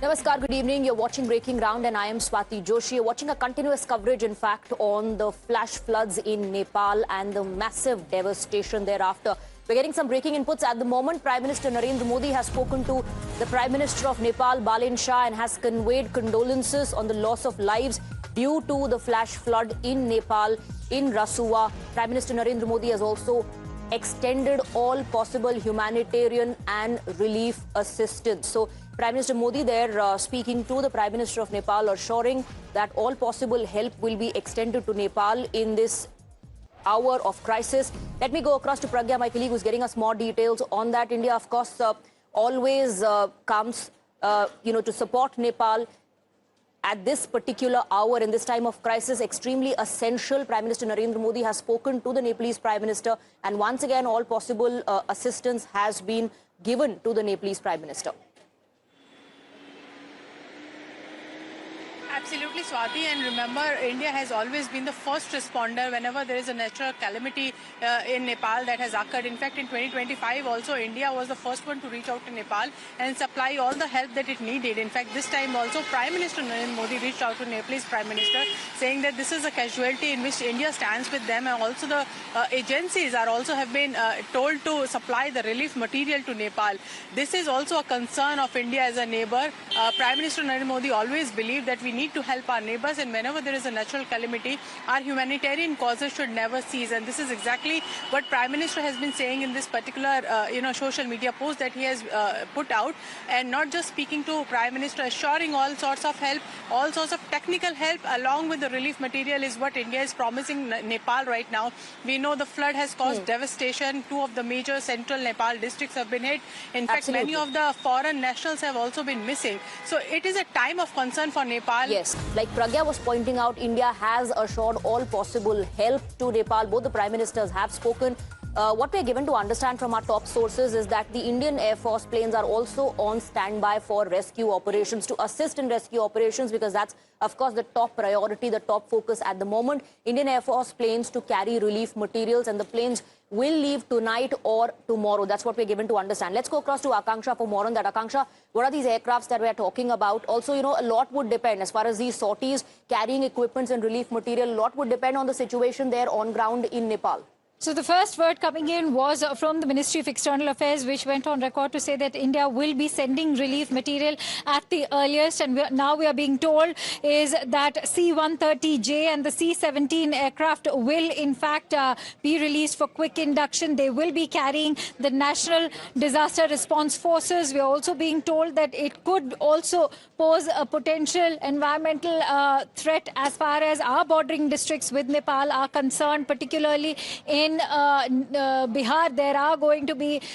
Namaskar, good evening. You're watching Breaking Ground and I am Swati Joshi. You're watching a continuous coverage, in fact, on the flash floods in Nepal and the massive devastation thereafter. We're getting some breaking inputs at the moment. Prime Minister Narendra Modi has spoken to the Prime Minister of Nepal, Balin Shah, and has conveyed condolences on the loss of lives due to the flash flood in Nepal, in Rasua. Prime Minister Narendra Modi has also extended all possible humanitarian and relief assistance. So Prime Minister Modi there speaking to the Prime Minister of Nepal, assuring that all possible help will be extended to Nepal in this hour of crisis. Let me go across to Pragya, my colleague, who's getting us more details on that. India, of course, always comes, to support Nepal at this particular hour, in this time of crisis, extremely essential. Prime Minister Narendra Modi has spoken to the Nepalese Prime Minister, and once again, all possible assistance has been given to the Nepalese Prime Minister. Absolutely, Swati, and remember, India has always been the first responder whenever there is a natural calamity in Nepal that has occurred. In fact, in 2025 also, India was the first one to reach out to Nepal and supply all the help that it needed. In fact, this time also, Prime Minister Narendra Modi reached out to Nepalese Prime Minister, saying that this is a casualty in which India stands with them, and also the agencies are also have been told to supply the relief material to Nepal. This is also a concern of India as a neighbor. Prime Minister Narendra Modi always believed that we need to help our neighbors, and whenever there is a natural calamity, our humanitarian causes should never cease. And this is exactly what Prime Minister has been saying in this particular social media post that he has put out, and not just speaking to Prime Minister, assuring all sorts of help, all sorts of technical help along with the relief material is what India is promising Nepal right now. We know the flood has caused devastation. Two of the major central Nepal districts have been hit. In fact, many of the foreign nationals have also been missing. So it is a time of concern for Nepal. Yes, like Pragya was pointing out, India has assured all possible help to Nepal. Both the Prime Ministers have spoken. What we are given to understand from our top sources is that the Indian Air Force planes are also on standby for rescue operations, to assist in rescue operations, because that's, of course, the top priority, the top focus at the moment. Indian Air Force planes to carry relief materials, and the planes will leave tonight or tomorrow. That's what we're given to understand. Let's go across to Akanksha for more on that. Akanksha, what are these aircrafts that we're talking about? Also, a lot would depend, as far as these sorties carrying equipments and relief material, a lot would depend on the situation there on ground in Nepal. So the first word coming in was from the Ministry of External Affairs, which went on record to say that India will be sending relief material at the earliest. And now we are being told is that C-130J and the C-17 aircraft will in fact be released for quick induction. They will be carrying the National Disaster Response Forces. We are also being told that it could also pose a potential environmental threat as far as our bordering districts with Nepal are concerned, particularly in Bihar.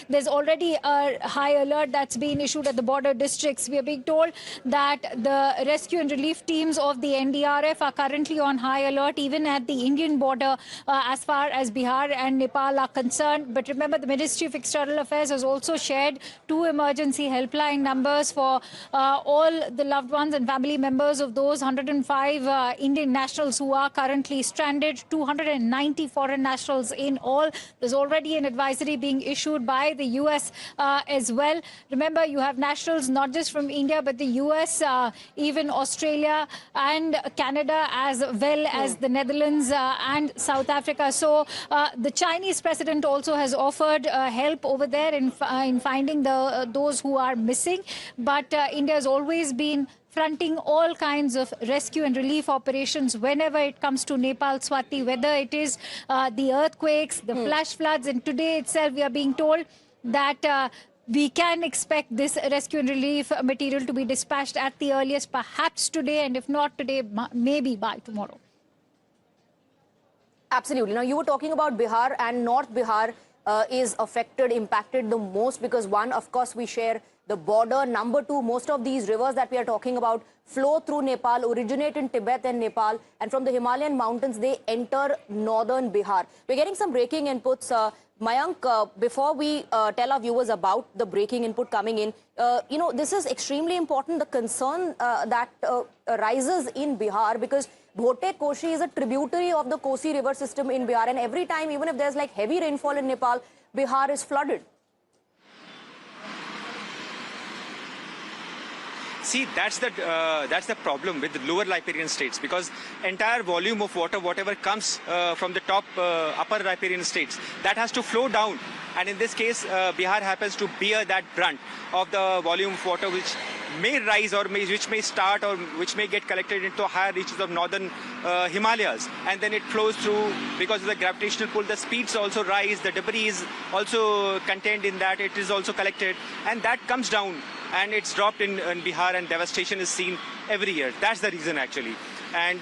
There's already a high alert that's been issued at the border districts. We are being told that the rescue and relief teams of the NDRF are currently on high alert, even at the Indian border, as far as Bihar and Nepal are concerned. But remember, the Ministry of External Affairs has also shared 2 emergency helpline numbers for all the loved ones and family members of those 105 Indian nationals who are currently stranded, 290 foreign nationals in all. There's already an advisory being issued by the US as well. Remember, you have nationals not just from India, but the US, even Australia and Canada, as well as the Netherlands and South Africa. So the Chinese president also has offered help over there in finding those who are missing. But India has always been fronting all kinds of rescue and relief operations whenever it comes to Nepal, Swati, whether it is the earthquakes, the flash floods, and today itself we are being told that we can expect this rescue and relief material to be dispatched at the earliest, perhaps today, and if not today, maybe by tomorrow. Absolutely. Now, you were talking about Bihar, and North Bihar is impacted the most because, one, of course, we share the border. Number 2, most of these rivers that we are talking about flow through Nepal, originate in Tibet and Nepal, and from the Himalayan mountains, they enter northern Bihar. We're getting some breaking inputs. Mayank, before we tell our viewers about the breaking input coming in, this is extremely important, the concern that rises in Bihar, because Bhote Koshi is a tributary of the Koshi river system in Bihar, and every time, even if there's like heavy rainfall in Nepal, Bihar is flooded. See, that's the problem with the lower riparian states, because entire volume of water, whatever comes from the top upper riparian states, that has to flow down. And in this case, Bihar happens to bear that brunt of the volume of water which may rise or which may start or which may get collected into higher reaches of northern Himalayas, and then it flows through. Because of the gravitational pull, the speeds also rise, the debris is also contained in that, it is also collected, and that comes down and it's dropped in Bihar, and devastation is seen every year. That's the reason actually. And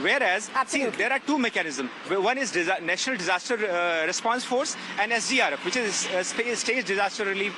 whereas, see, there are two mechanisms. One is National Disaster Response Force and SDRF, which is State Disaster Relief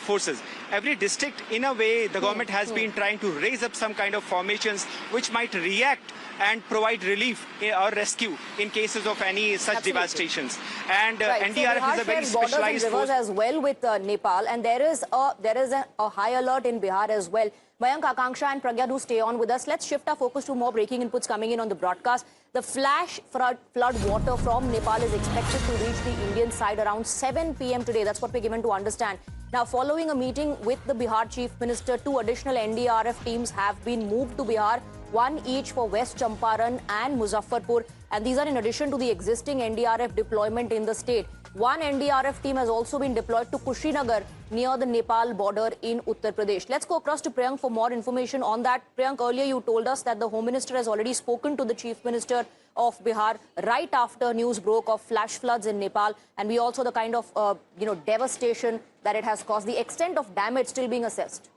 Forces. Every district, in a way, the government has been trying to raise up some kind of formations which might react and provide relief or rescue in cases of any such devastations. And NDRF is a very specialized force as well with Nepal, and there is a high alert in Bihar as well. Mayank, Akanksha and Pragya, do stay on with us. Let's shift our focus to more breaking inputs coming in on the broadcast. The flash flood water from Nepal is expected to reach the Indian side around 7 p.m. today. That's what we're given to understand. Now, following a meeting with the Bihar Chief Minister, 2 additional NDRF teams have been moved to Bihar, 1 each for West Champaran and Muzaffarpur. And these are in addition to the existing NDRF deployment in the state. 1 NDRF team has also been deployed to Kushinagar near the Nepal border in Uttar Pradesh. Let's go across to Priyank for more information on that. Priyank, earlier you told us that the Home Minister has already spoken to the Chief Minister of Bihar right after news broke of flash floods in Nepal, and we also the kind of devastation that it has caused. The extent of damage still being assessed.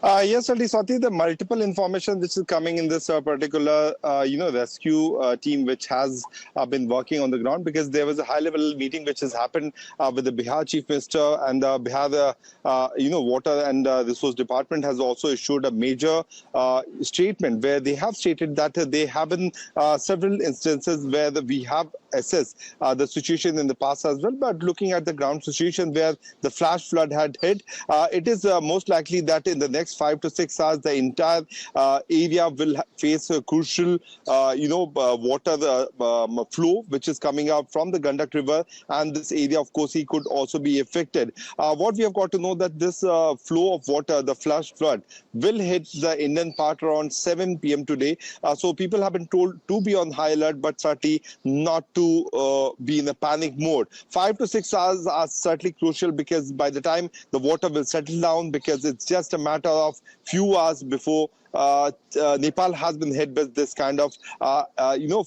Yes, certainly, Swati, the multiple information which is coming in this particular, rescue team which has been working on the ground, because there was a high-level meeting which has happened with the Bihar Chief Minister, and Bihar, Water and Resource Department has also issued a major statement where they have stated that they have in several instances where we have assessed the situation in the past as well, but looking at the ground situation where the flash flood had hit, it is most likely that in the next 5 to 6 hours, the entire area will face a crucial, water flow, which is coming out from the Gandak River, and this area of Koshi could also be affected. What we have got to know that this flow of water, the flash flood, will hit the Indian part around 7 p.m. today. So people have been told to be on high alert, but certainly not to be in a panic mode. 5 to 6 hours are certainly crucial, because by the time the water will settle down, because it's just a matter of few hours before Nepal has been hit with this kind of,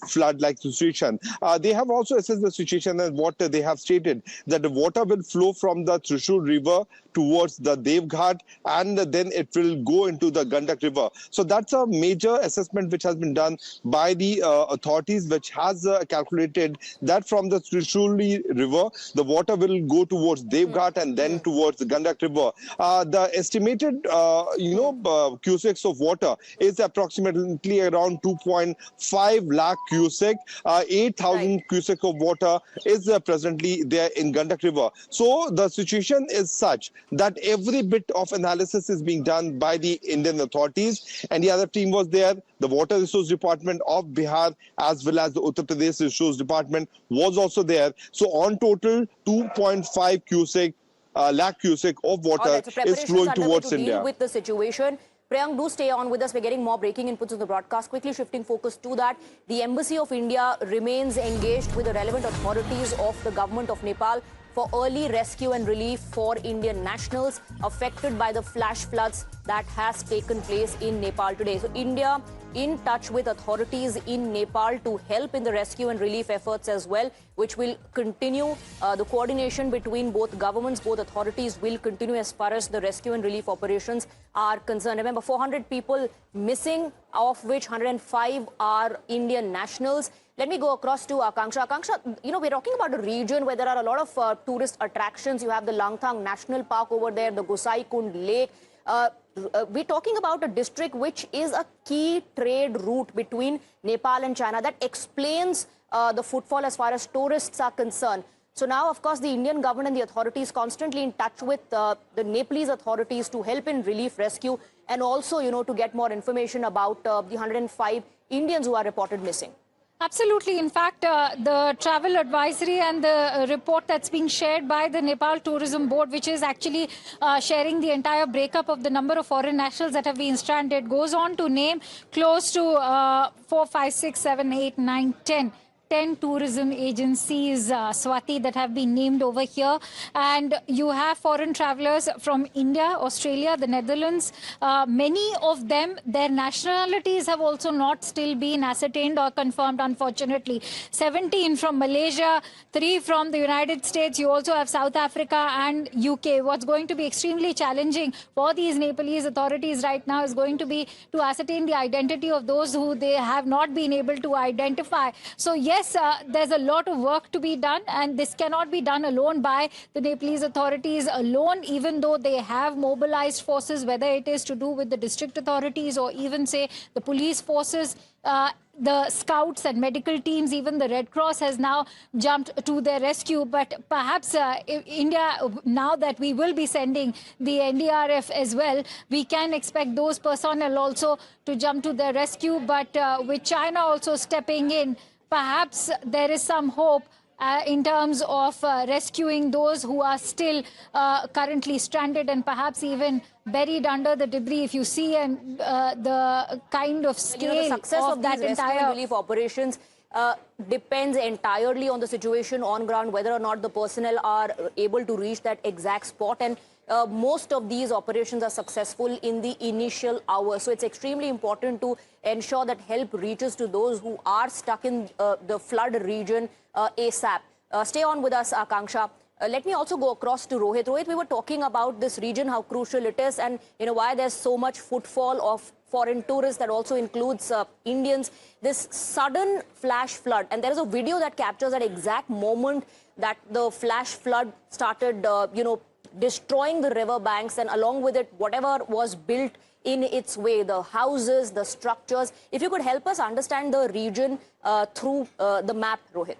flood-like situation. They have also assessed the situation, and what they have stated that the water will flow from the Trishul River towards the Devghat, and then it will go into the Gandak River. So that's a major assessment which has been done by the authorities, which has calculated that from the Trishul River, the water will go towards Devghat and then towards the Gandak River. The estimated, cusecs of water is approximately around 2.5 lakh cusecs. 8,000 cusecs of water is presently there in Gandak River. So the situation is such that every bit of analysis is being done by the Indian authorities, and the other team was there. The Water Resource Department of Bihar as well as the Uttar Pradesh Resource Department was also there. So on total, 2.5 lakh cusec of water is flowing towards India. Deal with the situation. Priyank, do stay on with us. We're getting more breaking inputs on the broadcast. Quickly shifting focus to that. The Embassy of India remains engaged with the relevant authorities of the government of Nepal for early rescue and relief for Indian nationals affected by the flash floods that has taken place in Nepal today. So India in touch with authorities in Nepal to help in the rescue and relief efforts as well, which will continue. The coordination between both governments, both authorities will continue as far as the rescue and relief operations are concerned. Remember, 400 people missing, of which 105 are Indian nationals. Let me go across to Akanksha. Akanksha, we're talking about a region where there are a lot of tourist attractions. You have the Langthang National Park over there, the Gosai Kund Lake. We're talking about a district which is a key trade route between Nepal and China that explains the footfall as far as tourists are concerned. So now, of course, the Indian government and the authorities constantly in touch with the Nepalese authorities to help in relief rescue, and also, to get more information about the 105 Indians who are reported missing. Absolutely. In fact, the travel advisory and the report that's being shared by the Nepal Tourism Board, which is actually sharing the entire breakup of the number of foreign nationals that have been stranded, goes on to name close to 4, 5, 6, 7, 8, 9, 10. 10 tourism agencies, Swati, that have been named over here. And you have foreign travelers from India, Australia, the Netherlands. Many of them, their nationalities have also not still been ascertained or confirmed, unfortunately. 17 from Malaysia, 3 from the United States. You also have South Africa and UK. What's going to be extremely challenging for these Nepalese authorities right now is going to be to ascertain the identity of those who they have not been able to identify. So yes, there's a lot of work to be done, and this cannot be done alone by the Nepalese authorities alone, even though they have mobilized forces, whether it is to do with the district authorities or even, say, the police forces. The scouts and medical teams, even the Red Cross has now jumped to their rescue. But perhaps India, now that we will be sending the NDRF as well, we can expect those personnel also to jump to their rescue. But with China also stepping in, perhaps there is some hope in terms of rescuing those who are still currently stranded and perhaps even buried under the debris. If you see and the kind of scale the success of that these rescue entire and relief operations depends entirely on the situation on ground, whether or not the personnel are able to reach that exact spot. And most of these operations are successful in the initial hours. So it's extremely important to ensure that help reaches to those who are stuck in the flood region ASAP. Stay on with us, Akanksha. Let me also go across to Rohit. Rohit, we were talking about this region, how crucial it is, and why there's so much footfall of foreign tourists that also includes Indians. This sudden flash flood, and there is a video that captures that exact moment that the flash flood started, destroying the river banks, and along with it, whatever was built in its way, the houses, the structures. If you could help us understand the region through the map, Rohit.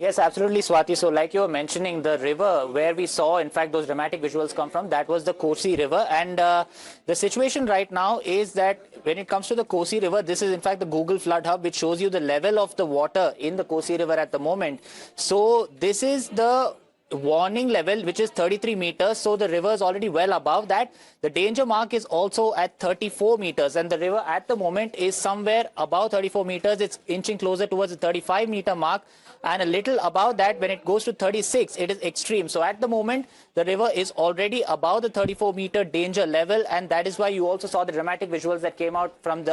Yes, absolutely, Swati. So like you were mentioning, the river where we saw, in fact, those dramatic visuals come from, that was the Koshi River. And the situation right now is that when it comes to the Koshi River, this is in fact the Google Flood Hub, which shows you the level of the water in the Koshi River at the moment. So this is the warning level, which is 33 meters. So the river is already well above that. The danger mark is also at 34 meters, and the river at the moment is somewhere above 34 meters. It's inching closer towards the 35-meter mark, and a little above that, when it goes to 36, it is extreme. So at the moment, the river is already above the 34-meter danger level, and that is why you also saw the dramatic visuals that came out from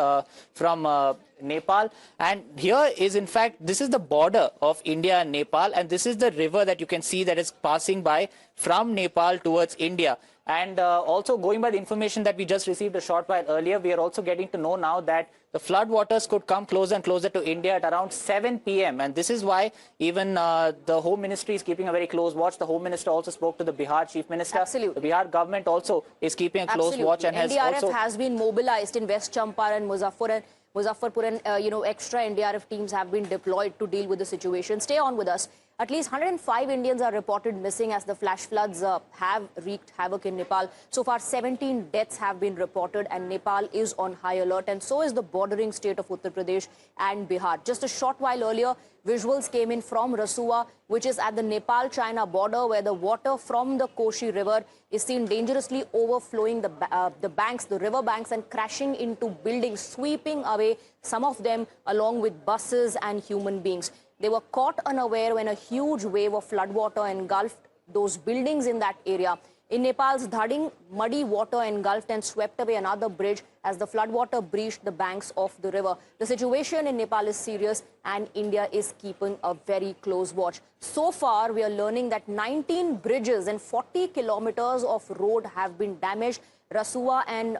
Nepal. And here is, in fact, this is the border of India and Nepal, and this is the river that you can see that is passing by from Nepal towards India. And also going by the information that we just received a short while earlier, we are also getting to know now that the flood waters could come closer and closer to India at around 7 p.m. And this is why even the Home Ministry is keeping a very close watch. The Home Minister also spoke to the Bihar Chief Minister. Absolutely. The Bihar government also is keeping a close watch and NDRF has been mobilized in West Champaran, Muzaffarpur, and extra NDRF teams have been deployed to deal with the situation. Stay on with us. At least 105 Indians are reported missing as the flash floods have wreaked havoc in Nepal. So far, 17 deaths have been reported, and Nepal is on high alert, and so is the bordering state of Uttar Pradesh and Bihar. Just a short while earlier, visuals came in from Rasua, which is at the Nepal-China border, where the water from the Koshi River is seen dangerously overflowing the banks, the river banks, and crashing into buildings, sweeping away some of them along with buses and human beings. They were caught unaware when a huge wave of floodwater engulfed those buildings in that area. In Nepal's Dhading, muddy water engulfed and swept away another bridge as the floodwater breached the banks of the river. The situation in Nepal is serious, and India is keeping a very close watch. So far, we are learning that 19 bridges and 40 kilometers of road have been damaged. Rasua and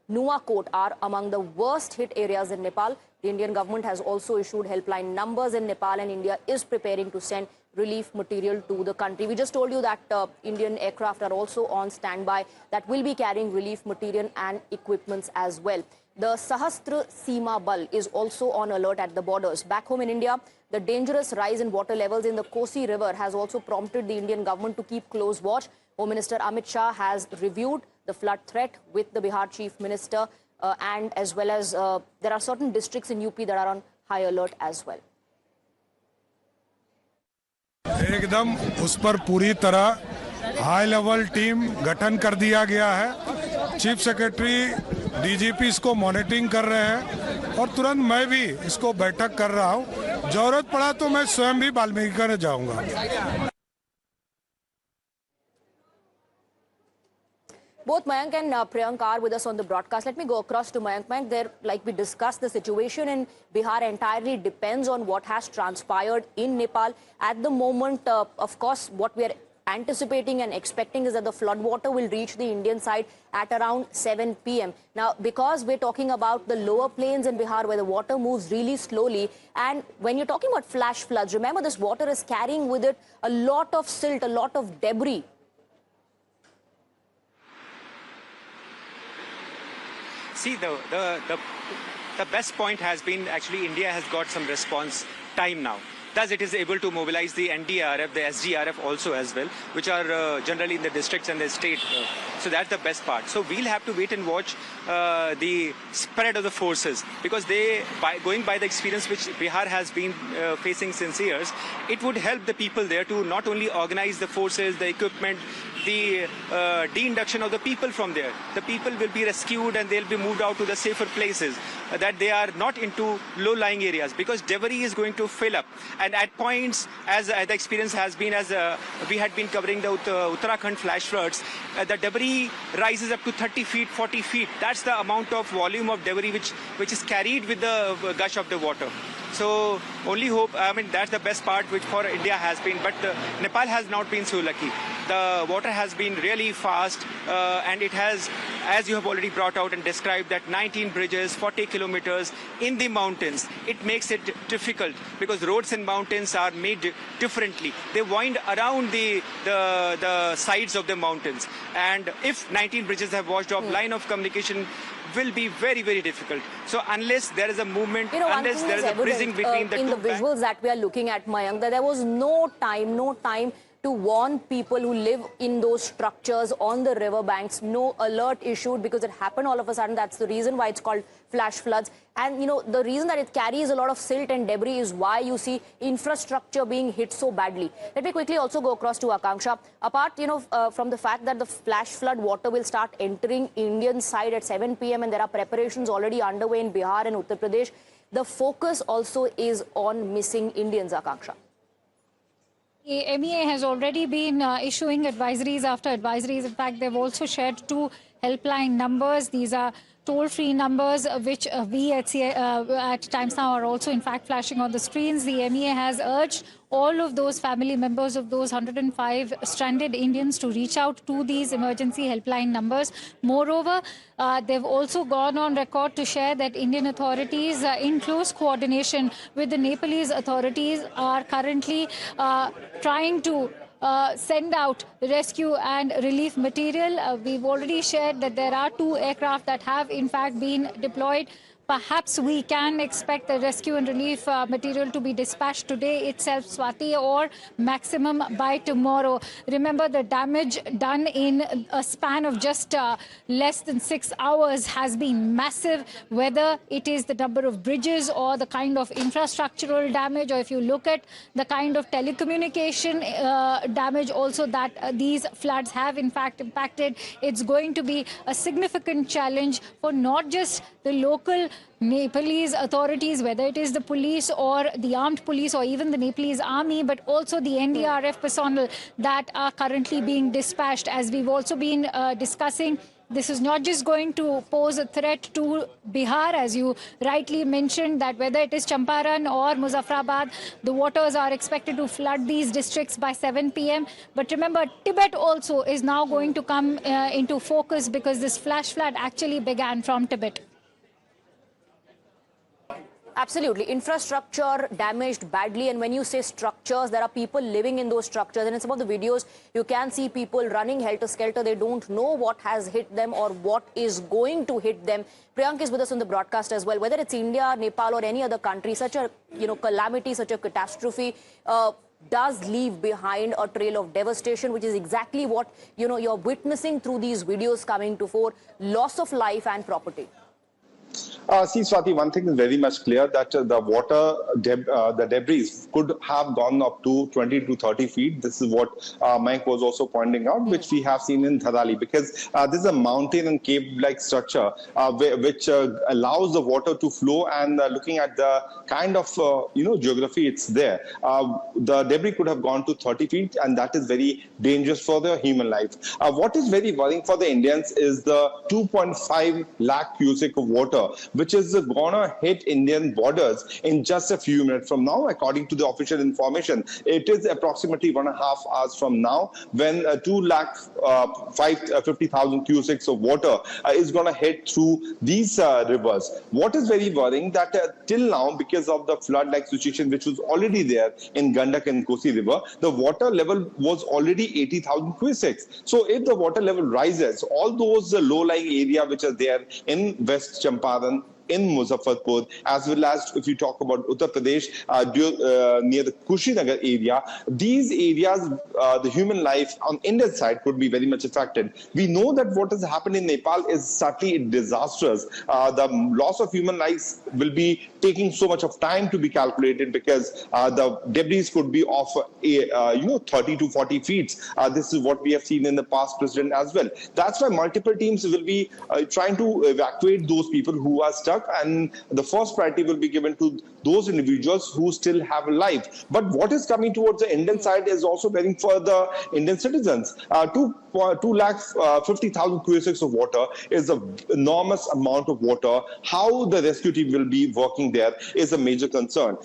Nuwakot are among the worst hit areas in Nepal. The Indian government has also issued helpline numbers in Nepal, and India is preparing to send relief material to the country. We just told you that Indian aircraft are also on standby that will be carrying relief material and equipments as well. The Sahastra Seema Bal is also on alert at the borders. Back home in India, the dangerous rise in water levels in the Kosi River has also prompted the Indian government to keep close watch. Home Minister Amit Shah has reviewed the flood threat with the Bihar Chief Minister, and as well as there are certain districts in UP that are on high alert as well. एकदम उस पर पूरी तरह high level team गठन कर दिया गया है। चीफ सेक्रेटरी डीजीपी इसको मॉनिटरिंग कर रहे हैं और तुरंत मैं भी इसको बैठक कर रहा हूं। जरूरत पड़ा तो मैं स्वयं भी वाल्मीकि कर जाऊंगा। Both Mayank and Priyank are with us on the broadcast. Let me go across to Mayank. Mayank, there, like we discussed, the situation in Bihar entirely depends on what has transpired in Nepal. At the moment, of course, what we are anticipating and expecting is that the flood water will reach the Indian side at around 7 p.m. Now, because we're talking about the lower plains in Bihar where the water moves really slowly, and when you're talking about flash floods, remember this water is carrying with it a lot of silt, a lot of debris. See, the best point has been actually India has got some response time now. Thus, it is able to mobilize the NDRF, the SDRF also as well, which are generally in the districts and the state. So that's the best part. So we'll have to wait and watch the spread of the forces, because going by the experience which Bihar has been facing since years, it would help the people there to not only organize the forces, the equipment, the de-induction of the people from there. The people will be rescued and they'll be moved out to the safer places, that they are not into low-lying areas, because debris is going to fill up. And at points, as the experience has been, as we had been covering the Uttarakhand flash floods, the debris rises up to 30 feet, 40 feet. That's the amount of volume of debris which is carried with the gush of the water. So only hope, I mean, that's the best part which for India has been. But Nepal has not been so lucky. The water has been really fast and it has, as you have already brought out and described, that 19 bridges, 40 kilometers in the mountains. It makes it difficult because roads in mountains are made differently. They wind around the sides of the mountains. And if 19 bridges have washed off, line of communication will be very, very difficult. So unless there is a movement, unless there is a bridging between the two... In the visuals that we are looking at, Mayank, that there was no time to warn people who live in those structures on the riverbanks. No alert issued because it happened all of a sudden. That's the reason why it's called flash floods. And, you know, the reason that it carries a lot of silt and debris is why you see infrastructure being hit so badly. Let me quickly also go across to Akanksha. Apart, you know, from the fact that the flash flood water will start entering Indian side at 7 p.m. and there are preparations already underway in Bihar and Uttar Pradesh, the focus also is on missing Indians, Akanksha. The MEA has already been issuing advisories after advisories. In fact, they've also shared 2 helpline numbers. These are toll-free numbers, which we at Times Now are also, in fact, flashing on the screens. The MEA has urged all of those family members of those 105 stranded Indians to reach out to these emergency helpline numbers. Moreover, they've also gone on record to share that Indian authorities, in close coordination with the Nepalese authorities, are currently trying to send out rescue and relief material. We've already shared that there are 2 aircraft that have in fact been deployed. Perhaps we can expect the rescue and relief material to be dispatched today itself, Swati, or maximum by tomorrow. Remember, the damage done in a span of just less than 6 hours has been massive, whether it is the number of bridges or the kind of infrastructural damage, or if you look at the kind of telecommunication damage also that these floods have in fact impacted. It's going to be a significant challenge for not just the local Nepalese authorities, whether it is the police or the armed police or even the Nepalese army, but also the NDRF personnel that are currently being dispatched. As we've also been discussing, this is not just going to pose a threat to Bihar, as you rightly mentioned, that whether it is Champaran or Muzaffarabad, the waters are expected to flood these districts by 7 p.m. But remember, Tibet also is now going to come into focus because this flash flood actually began from Tibet. Absolutely. Infrastructure damaged badly. And when you say structures, there are people living in those structures. And in some of the videos, you can see people running helter-skelter. They don't know what has hit them or what is going to hit them. Priyank is with us on the broadcast as well. Whether it's India, Nepal or any other country, such a calamity, such a catastrophe does leave behind a trail of devastation, which is exactly what you're witnessing through these videos coming to fore. Loss of life and property. See, Swati, one thing is very much clear that the debris could have gone up to 20 to 30 feet. This is what Mike was also pointing out, which we have seen in Dharali, because this is a mountain and cave-like structure which allows the water to flow. And looking at the kind of geography, it's there. The debris could have gone to 30 feet, and that is very dangerous for the human life. What is very worrying for the Indians is the 2.5 lakh cubic of water, which is gonna hit Indian borders in just a few minutes from now, according to the official information. It is approximately 1.5 hours from now when 2,50,000 cubics of water is gonna hit through these rivers. What is very worrying that till now, because of the flood-like situation which was already there in Gandak and Koshi river, the water level was already 80,000 cubics. So if the water level rises, all those low-lying area which are there in West Champaran, in Muzaffarpur, as well as if you talk about Uttar Pradesh, near the Koshi area, these areas, the human life on Indian side could be very much affected. We know that what has happened in Nepal is certainly disastrous. The loss of human lives will be taking so much of time to be calculated, because the debris could be of 30 to 40 feet. This is what we have seen in the past precedent as well. That's why multiple teams will be trying to evacuate those people who are stuck, and the first priority will be given to those individuals who still have a life. But what is coming towards the Indian side is also bearing for the Indian citizens. 2,50,000 cubics of water is an enormous amount of water. How the rescue team will be working there is a major concern.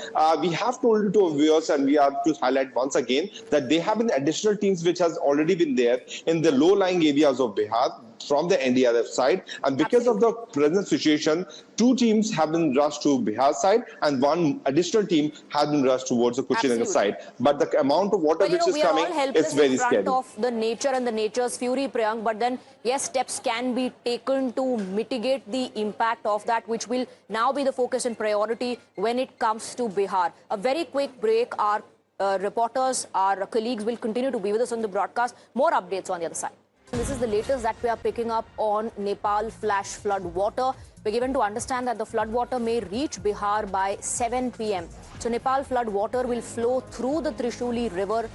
We have told to our viewers, and we have to highlight once again, that there have been additional teams which has already been there in the low-lying areas of Bihar from the NDRF side, and because of the present situation, 2 teams have been rushed to Bihar side, and 1 additional team has been rushed towards the Kuchinagar side. But the amount of water which is coming is very scary. In front of the nature and the nature's fury, Priyank, but then yes, steps can be taken to mitigate the impact of that, which will now be the focus and priority when it comes to Bihar. A very quick break. Our reporters, our colleagues will continue to be with us on the broadcast. More updates on the other side. This is the latest that we are picking up on Nepal flash flood water. We're given to understand that the flood water may reach Bihar by 7 p.m. So Nepal flood water will flow through the Trishuli river.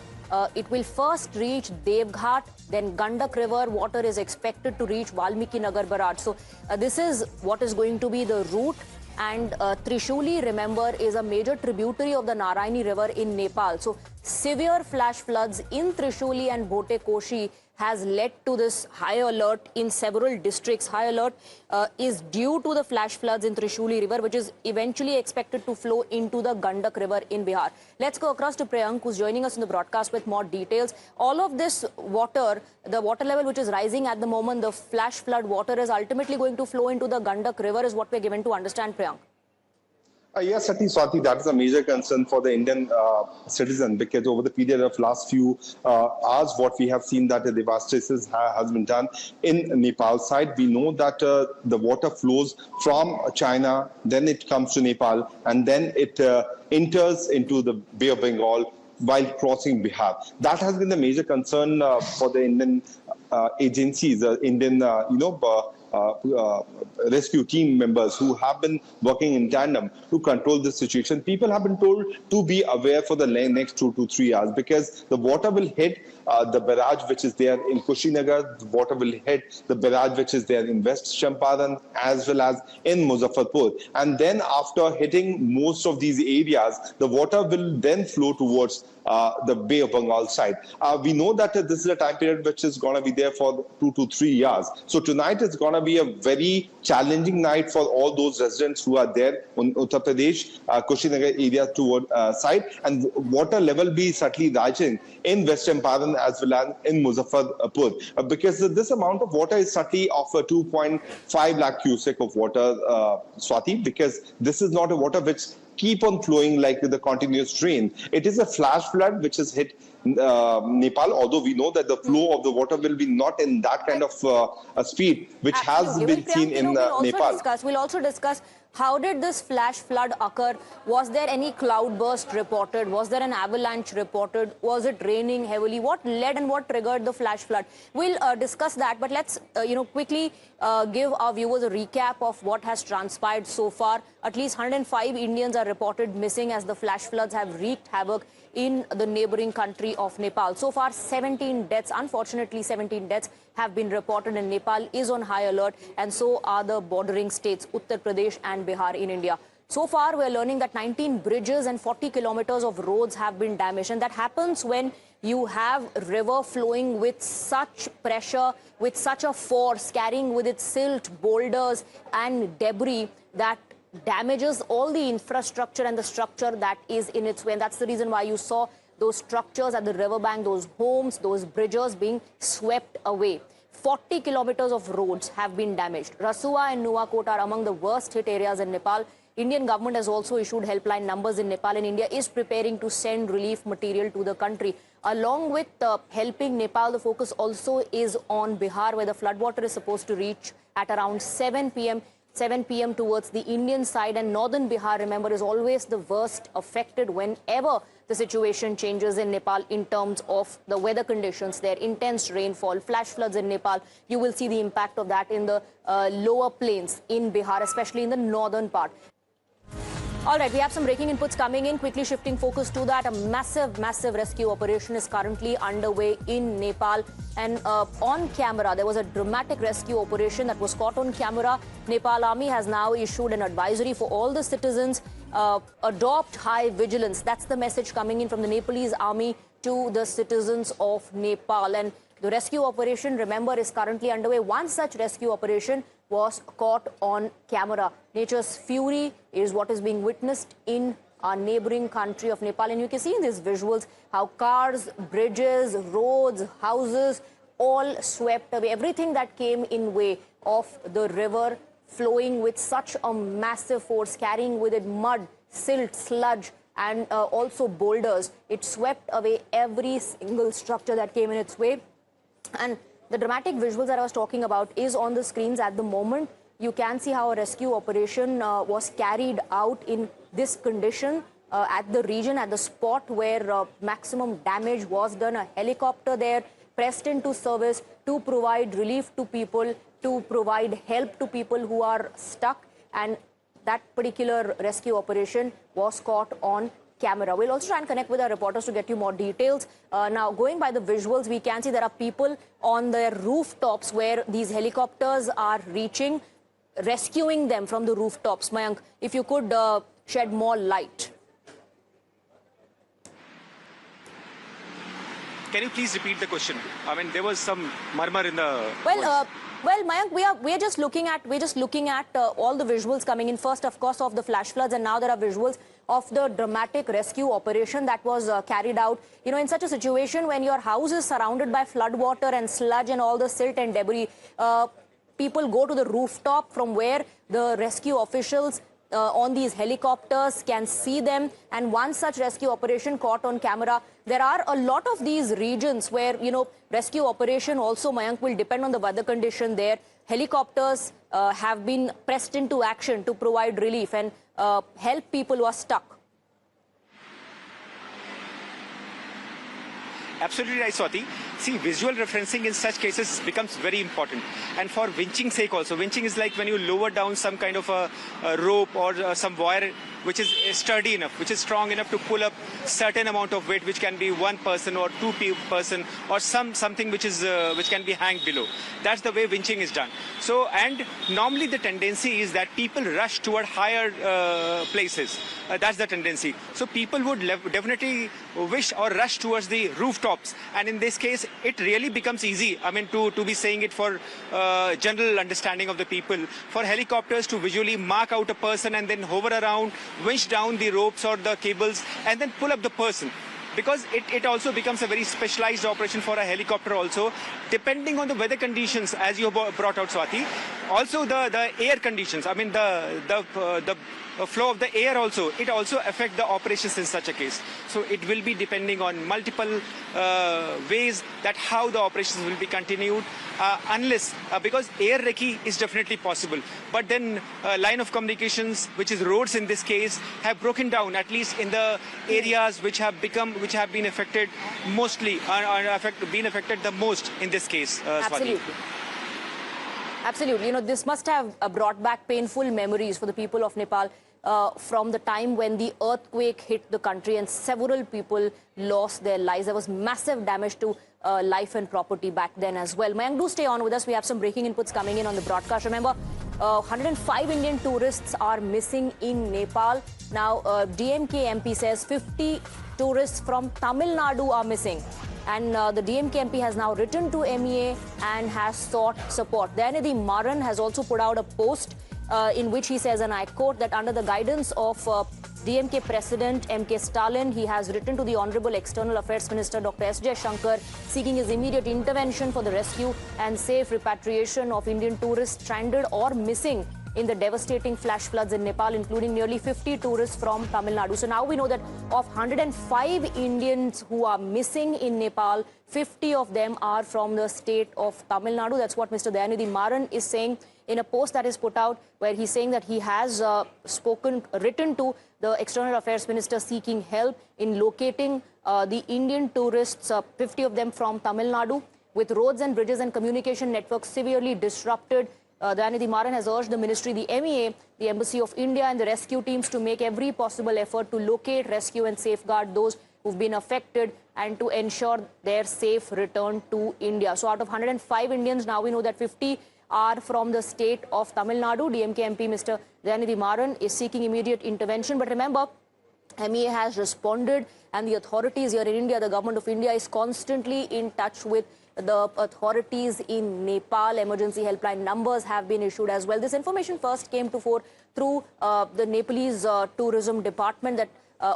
It will first reach Devghat, then Gandak river water is expected to reach Valmiki Nagar barrage. So this is what is going to be the route. And Trishuli, remember, is a major tributary of the Narayani river in Nepal. So severe flash floods in Trishuli and Bhote Koshi has led to this high alert in several districts. High alert is due to the flash floods in Trishuli river, which is eventually expected to flow into the Gandak river in Bihar. Let's go across to Priyank, who's joining us in the broadcast with more details. All of this water, the water level which is rising at the moment, the flash flood water is ultimately going to flow into the Gandak river, is what we're given to understand, Priyank. Yes, Swati, that is a major concern for the Indian citizen, because over the period of last few hours, what we have seen that the devastation has been done in Nepal side. We know that the water flows from China, then it comes to Nepal, and then it enters into the Bay of Bengal while crossing Bihar. That has been the major concern for the Indian agencies, Indian, rescue team members who have been working in tandem to control this situation. People have been told to be aware for the next 2 to 3 hours, because the water will hit the barrage which is there in Kushinagar, the water will hit the barrage which is there in West Champaran as well as in Muzaffarpur. And then after hitting most of these areas, the water will then flow towards the Bay of Bengal side. We know that this is a time period which is going to be there for 2 to 3 years. So tonight is going to be a very challenging night for all those residents who are there in Uttar Pradesh, Kushinagar area toward side, and water level be certainly rising in West Champaran as well as in Muzaffarpur, because this amount of water is certainly of 2.5 lakh cubic of water, Swati, because this is not a water which keep on flowing like the continuous drain. It is a flash flood which has hit Nepal, although we know that the flow of the water will be not in that kind of speed which has been seen in Nepal. We'll also discuss How did this flash flood occur? Was there any cloudburst reported? Was there an avalanche reported? Was it raining heavily? What led and what triggered the flash flood? We'll discuss that, but let's quickly give our viewers a recap of what has transpired so far. At least 105 Indians are reported missing as the flash floods have wreaked havoc in the neighboring country of Nepal. So far, 17 deaths, unfortunately 17 deaths have been reported, and Nepal is on high alert, and so are the bordering states, Uttar Pradesh and Bihar in India. So far, we're learning that 19 bridges and 40 kilometers of roads have been damaged, and that happens when you have river flowing with such pressure, with such a force, carrying with it silt, boulders and debris that damages all the infrastructure and the structure that is in its way. And that's the reason why you saw those structures at the riverbank, those homes, those bridges being swept away. 40 kilometers of roads have been damaged. Rasua and Nuwakot are among the worst hit areas in Nepal. Indian government has also issued helpline numbers in Nepal, and India is preparing to send relief material to the country. Along with helping Nepal, the focus also is on Bihar, where the floodwater is supposed to reach at around 7 p.m. towards the Indian side, and northern Bihar, remember, is always the worst affected whenever the situation changes in Nepal in terms of the weather conditions there. Intense rainfall, flash floods in Nepal. You will see the impact of that in the lower plains in Bihar, especially in the northern part. All right, we have some breaking inputs coming in. Quickly shifting focus to that. A massive rescue operation is currently underway in Nepal. And on camera, there was a dramatic rescue operation that was caught on camera. Nepal Army has now issued an advisory for all the citizens. Adopt high vigilance. That's the message coming in from the Nepalese Army to the citizens of Nepal. And the rescue operation, remember, is currently underway. One such rescue operation was caught on camera. Nature's fury is what is being witnessed in our neighboring country of Nepal. And you can see in these visuals how cars, bridges, roads, houses, all swept away. Everything that came in way of the river flowing with such a massive force, carrying with it mud, silt, sludge, and also boulders. It swept away every single structure that came in its way. And the dramatic visuals that I was talking about is on the screens at the moment. You can see how a rescue operation was carried out in this condition at the region, at the spot where maximum damage was done. A helicopter there pressed into service to provide relief to people, to provide help to people who are stuck. And that particular rescue operation was caught on camera. We'll also try and connect with our reporters to get you more details. Now, going by the visuals, we can see there are people on their rooftops where these helicopters are reaching, rescuing them from the rooftops. Mayank, if you could shed more light. Can you please repeat the question? I mean, there was some murmur in the Well, Mayank, we are just looking at all the visuals coming in. First, of course, of the flash floods, and now there are visuals of the dramatic rescue operation that was carried out. You know, in such a situation when your house is surrounded by flood water and sludge and all the silt and debris, people go to the rooftop from where the rescue officials on these helicopters can see them. And one such rescue operation caught on camera. There are a lot of these regions where, you know, rescue operation also, Mayank, will depend on the weather condition there. Helicopters have been pressed into action to provide relief and help people who are stuck. Absolutely right, Swati. See, visual referencing in such cases becomes very important. And for winching sake also, winching is like when you lower down some kind of a rope or some wire which is sturdy enough, which is strong enough to pull up certain amount of weight, which can be one person or two person or something which is which can be hanged below. That's the way winching is done. So, and normally the tendency is that people rush toward higher places. That's the tendency. So people would definitely wish or rush towards the rooftops. And in this case, it really becomes easy, I mean, to be saying it for general understanding of the people, for helicopters to visually mark out a person and then hover around, winch down the ropes or the cables and then pull up the person. because it also becomes a very specialized operation for a helicopter also, depending on the weather conditions, as you brought out, Swati. Also the air conditions, I mean the flow of the air also, it also affects the operations in such a case. So it will be depending on multiple ways that how the operations will be continued, unless, because air recce is definitely possible. But then line of communications, which is roads in this case, have broken down, at least in the areas which have been affected mostly, been affected the most in this case, Swati. Absolutely. Absolutely. You know, this must have brought back painful memories for the people of Nepal from the time when the earthquake hit the country and several people lost their lives. There was massive damage to life and property back then as well. Mayank, do stay on with us. We have some breaking inputs coming in on the broadcast. Remember, 105 Indian tourists are missing in Nepal. Now, DMK MP says 50 tourists from Tamil Nadu are missing. And the DMK MP has now written to MEA and has sought support. Dayanidhi Maran has also put out a post in which he says, and I quote, that under the guidance of DMK President M.K. Stalin, he has written to the Honorable External Affairs Minister Dr. S. Shankar seeking his immediate intervention for the rescue and safe repatriation of Indian tourists stranded or missing in the devastating flash floods in Nepal, including nearly 50 tourists from Tamil Nadu. So now we know that of 105 Indians who are missing in Nepal, 50 of them are from the state of Tamil Nadu. That's what Mr. Dayanidhi Maran is saying in a post that is put out, where he's saying that he has written to the External Affairs Minister seeking help in locating the Indian tourists, 50 of them from Tamil Nadu, with roads and bridges and communication networks severely disrupted. Dayanidhi Maran has urged the ministry, the MEA, the Embassy of India and the rescue teams to make every possible effort to locate, rescue and safeguard those who've been affected and to ensure their safe return to India. So out of 105 Indians, now we know that 50 are from the state of Tamil Nadu. DMK MP Mr. Dayanidhi Maran is seeking immediate intervention. But remember, MEA has responded, and the authorities here in India, the government of India, is constantly in touch with the authorities in Nepal. Emergency helpline numbers have been issued as well. This information first came to fore through the Nepalese tourism department, that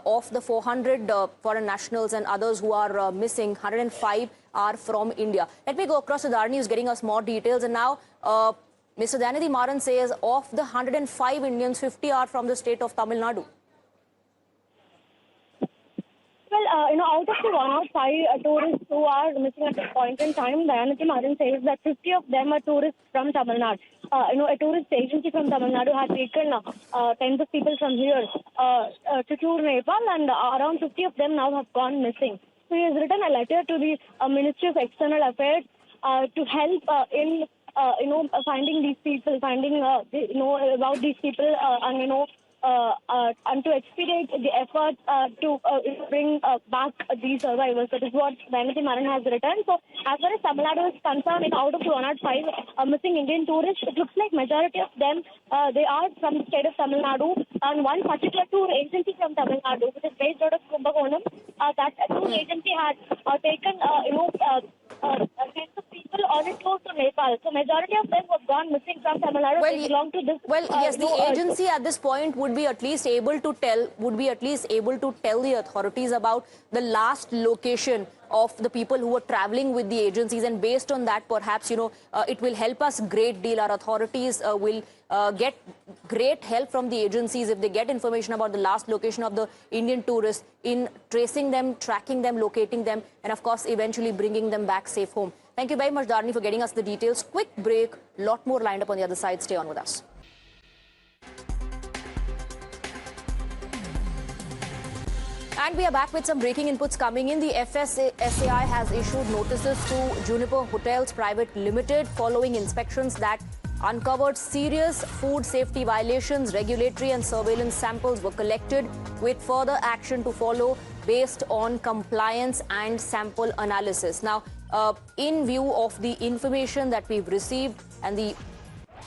of the 400 foreign nationals and others who are missing, 105 are from India. Let me go across to Dharani, who's getting us more details. And now, Mr. Dayanidhi Maran says of the 105 Indians, 50 are from the state of Tamil Nadu. Well, out of the 105 tourists who are missing at this point in time, Dayanidhi Maran says that 50 of them are tourists from Tamil Nadu. A tourist agency from Tamil Nadu has taken tens of people from here to tour Nepal, and around 50 of them now have gone missing. So he has written a letter to the Ministry of External Affairs to help in finding these people, finding about these people, and to expedite the effort to bring back these survivors. That is what Dayanidhi Maran has written. So as far as Tamil Nadu is concerned, out of the 105 missing Indian tourists, it looks like majority of them, they are from the state of Tamil Nadu. And one particular tour agency from Tamil Nadu, which is based out of Kumbakonam, that tour agency had taken, tens of people on a tour to Nepal. So majority of them have gone missing from Tamil Nadu. Well, they belong to this. Well, yes, the agency at this point would be at least able to tell the authorities about the last location of the people who were traveling with the agencies, and based on that, perhaps, it will help us a great deal. Our authorities will get great help from the agencies if they get information about the last location of the Indian tourists, in tracing them, tracking them, locating them, and of course, eventually bringing them back safe home. Thank you very much, Dharani, for getting us the details. Quick break, lot more lined up on the other side. Stay on with us. And we are back with some breaking inputs coming in. The FSSAI has issued notices to Juniper Hotels Private Limited following inspections that uncovered serious food safety violations. Regulatory and surveillance samples were collected, with further action to follow based on compliance and sample analysis. Now, in view of the information that we've received and the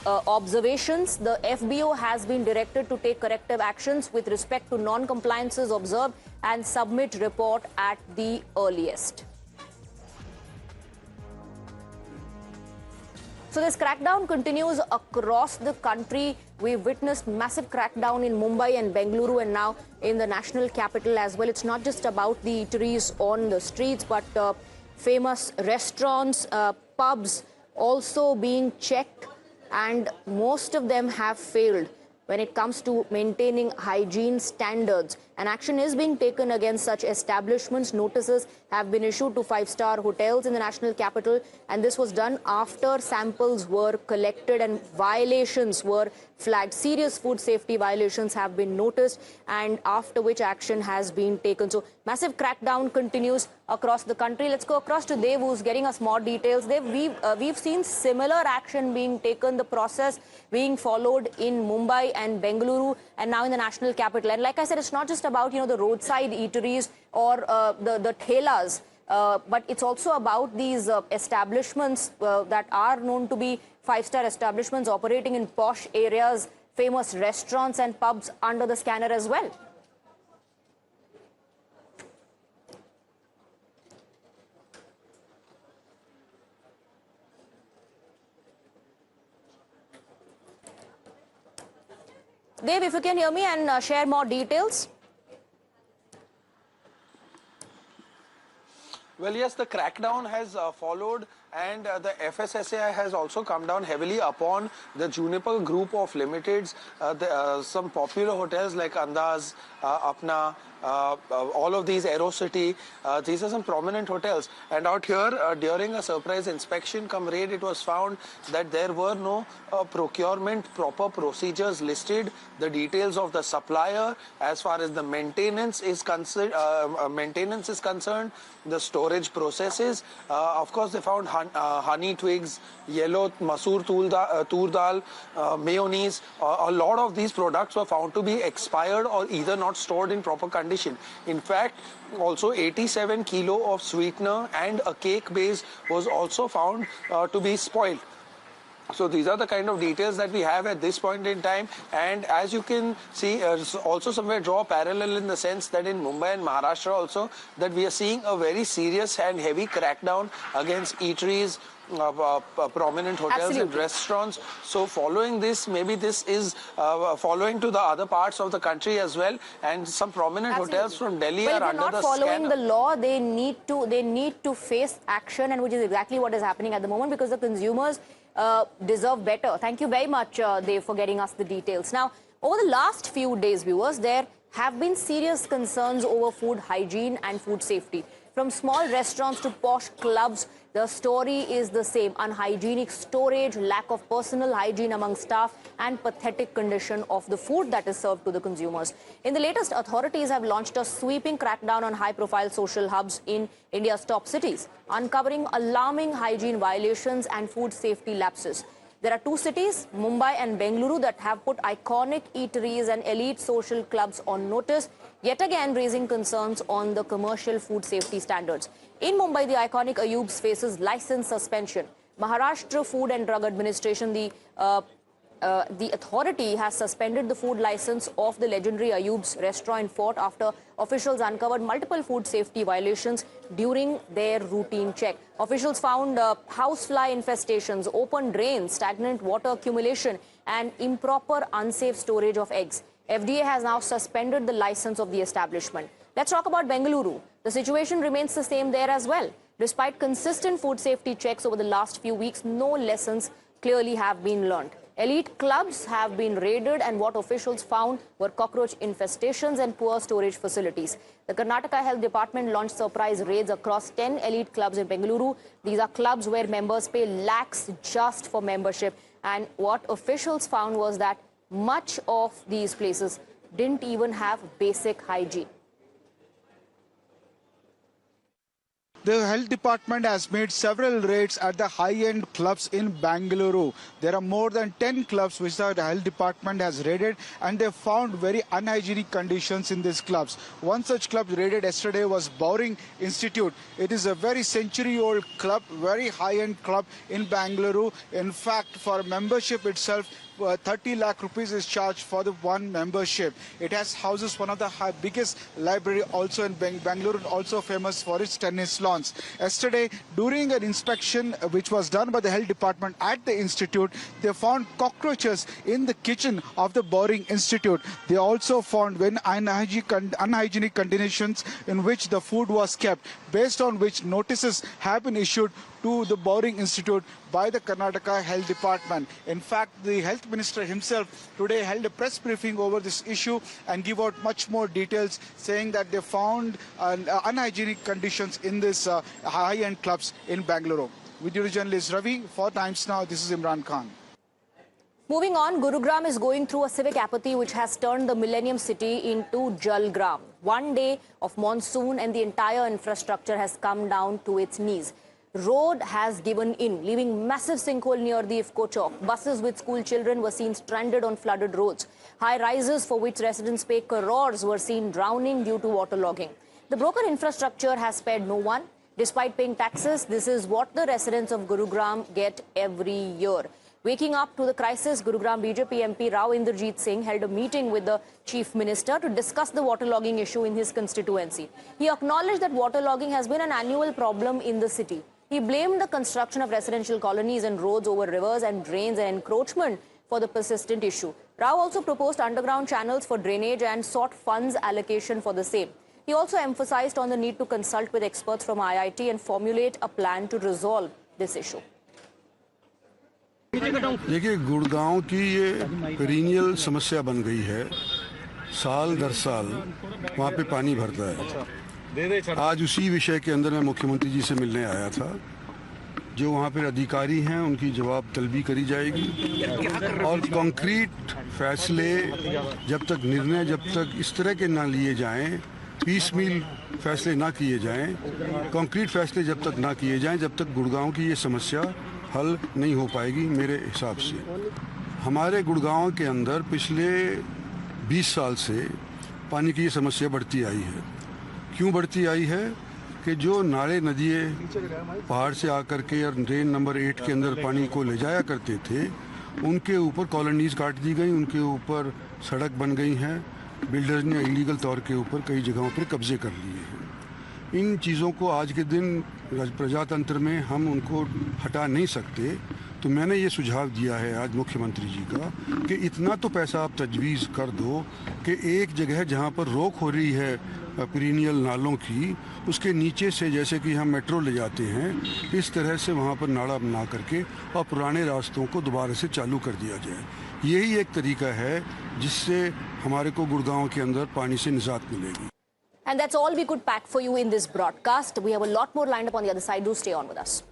observations, the FBO has been directed to take corrective actions with respect to non-compliances observed and submit report at the earliest. So this crackdown continues across the country. We've witnessed massive crackdown in Mumbai and Bengaluru and now in the national capital as well. It's not just about the eateries on the streets, but famous restaurants, pubs also being checked, and most of them have failed when it comes to maintaining hygiene standards. And action is being taken against such establishments. Notices have been issued to 5-star hotels in the national capital, and this was done after samples were collected and violations were flagged. Serious food safety violations have been noticed, and after which action has been taken. So massive crackdown continues across the country. Let's go across to Dev, who's getting us more details. Dev, we've seen similar action being taken, the process being followed in Mumbai and Bengaluru and now in the national capital. And like I said, it's not just about, the roadside eateries or the thelas, but it's also about these establishments that are known to be 5-star establishments operating in posh areas, famous restaurants and pubs under the scanner as well. Dev, if you can hear me and share more details. Well, yes, the crackdown has followed, and the FSSAI has also come down heavily upon the Juniper group of limiteds. Some popular hotels like Andaz, Apna, all of these, Aerocity, these are some prominent hotels. And out here, during a surprise inspection come raid, it was found that there were no procurement proper procedures listed, the details of the supplier as far as the maintenance is concerned, the storage processes. Of course, they found honey twigs, yellow masoor tur dal, mayonnaise. A lot of these products were found to be expired or either not stored in proper condition. In fact, also 87 kilo of sweetener and a cake base was also found to be spoiled. So these are the kind of details that we have at this point in time, and as you can see, also somewhere draw a parallel in the sense that in Mumbai and Maharashtra also, that we are seeing a very serious and heavy crackdown against eateries, prominent hotels Absolutely. and restaurants. So following this, maybe this is following to the other parts of the country as well, and some prominent Absolutely. hotels from Delhi well, are under the not following scanner. the law, they need to face action, and which is exactly what is happening at the moment, because the consumers deserve better. Thank you very much, Dev, for getting us the details. Now, over the last few days, viewers, there have been serious concerns over food hygiene and food safety. From small restaurants to posh clubs, the story is the same. Unhygienic storage, lack of personal hygiene among staff, and pathetic condition of the food that is served to the consumers. In the latest, authorities have launched a sweeping crackdown on high-profile social hubs in India's top cities, uncovering alarming hygiene violations and food safety lapses. There are two cities, Mumbai and Bengaluru, that have put iconic eateries and elite social clubs on notice, yet again raising concerns on the commercial food safety standards. In Mumbai, the iconic Ayub's faces license suspension. Maharashtra Food and Drug Administration, the authority has suspended the food license of the legendary Ayub's restaurant in Fort after officials uncovered multiple food safety violations during their routine check. Officials found housefly infestations, open drains, stagnant water accumulation, and improper unsafe storage of eggs. FDA has now suspended the license of the establishment. Let's talk about Bengaluru. The situation remains the same there as well. Despite consistent food safety checks over the last few weeks, no lessons clearly have been learned. Elite clubs have been raided, and what officials found were cockroach infestations and poor storage facilities. The Karnataka Health Department launched surprise raids across 10 elite clubs in Bengaluru. These are clubs where members pay lakhs just for membership. And what officials found was that much of these places didn't even have basic hygiene. The health department has made several raids at the high-end clubs in Bengaluru. There are more than 10 clubs which the health department has raided, and they found very unhygienic conditions in these clubs. One such club raided yesterday was Bowring Institute. It is a very century-old club, very high-end club in Bengaluru. In fact, for membership itself, 30 lakh rupees is charged for the one membership. It has houses one of the biggest library also in Bangalore, also famous for its tennis lawns. Yesterday, during an inspection which was done by the health department at the institute, they found cockroaches in the kitchen of the boring institute. They also found unhygienic conditions in which the food was kept, based on which notices have been issued to the boring institute by the Karnataka Health Department. In fact, the health minister himself today held a press briefing over this issue and gave out much more details, saying that they found unhygienic conditions in this high-end clubs in Bangalore. Video journalist Ravi for Times Now. This is Imran Khan. Moving on, Gurugram is going through a civic apathy which has turned the Millennium City into Jalgram. One day of monsoon and the entire infrastructure has come down to its knees. Road has given in, leaving massive sinkhole near the IFCO Chowk. Buses with school children were seen stranded on flooded roads. High rises for which residents pay crores were seen drowning due to waterlogging. The broken infrastructure has spared no one. Despite paying taxes, this is what the residents of Gurugram get every year. Waking up to the crisis, Gurugram BJP MP Rao Inderjeet Singh held a meeting with the Chief Minister to discuss the waterlogging issue in his constituency. He acknowledged that waterlogging has been an annual problem in the city. He blamed the construction of residential colonies and roads over rivers and drains and encroachment for the persistent issue. Rao also proposed underground channels for drainage and sought funds allocation for the same. He also emphasized on the need to consult with experts from IIT and formulate a plan to resolve this issue. देखिए, गुड़गांव की ये perennial समस्या बन गई है। साल दर साल वहाँ पे पानी भरता है। आज उसी विषय के अंदर मैं मुख्यमंत्री जी से मिलने आया था। जो वहाँ पे अधिकारी हैं उनकी जवाब तलबी करी जाएगी और कंक्रीट फैसले जब तक इस तरह के ना लिए जाएं, पीसमील फैसले ना किए जाएं, कंक्रीट फैसले जब तक ना किए जाएं, जब तक गुड़गांव की ये समस्या हल नहीं हो पाएगी। मेरे हिसाब से हमारे गुड़गांव के अंदर पिछले 20 साल से पानी की ये समस्या बढ़ती आई है। क्यों बढ़ती आई है कि जो नाले नदियाँ पहाड़ से आकर के और ड्रेन नंबर 8 के अंदर पानी को ले जाया करते थे, उनके ऊपर कॉलोनीज काट दी गई, उनके ऊपर सड़क बन गई हैं, बिल्डर्स ने इलीगल तौर के ऊपर कई जगहों पर कब्जे कर लिए हैं। इन चीज़ों को आज के दिन प्रजातंत्र में हम उनको हटा नहीं सकते, तो मैंने ये सुझाव दिया है आज मुख्यमंत्री जी का कि इतना तो पैसा आप तजवीज़ कर दो कि एक जगह जहाँ पर रोक हो रही है पेरिनियल नालों की, उसके नीचे से जैसे कि हम मेट्रो ले जाते हैं, इस तरह से वहाँ पर नाला बना करके और पुराने रास्तों को दोबारा से चालू कर दिया जाए। यही एक तरीका है जिससे हमारे को गुड़गांव के अंदर पानी से निजात मिलेगी। And that's all we could pack for you in this broadcast. We have a lot more lined up on the other side. Do stay on with us.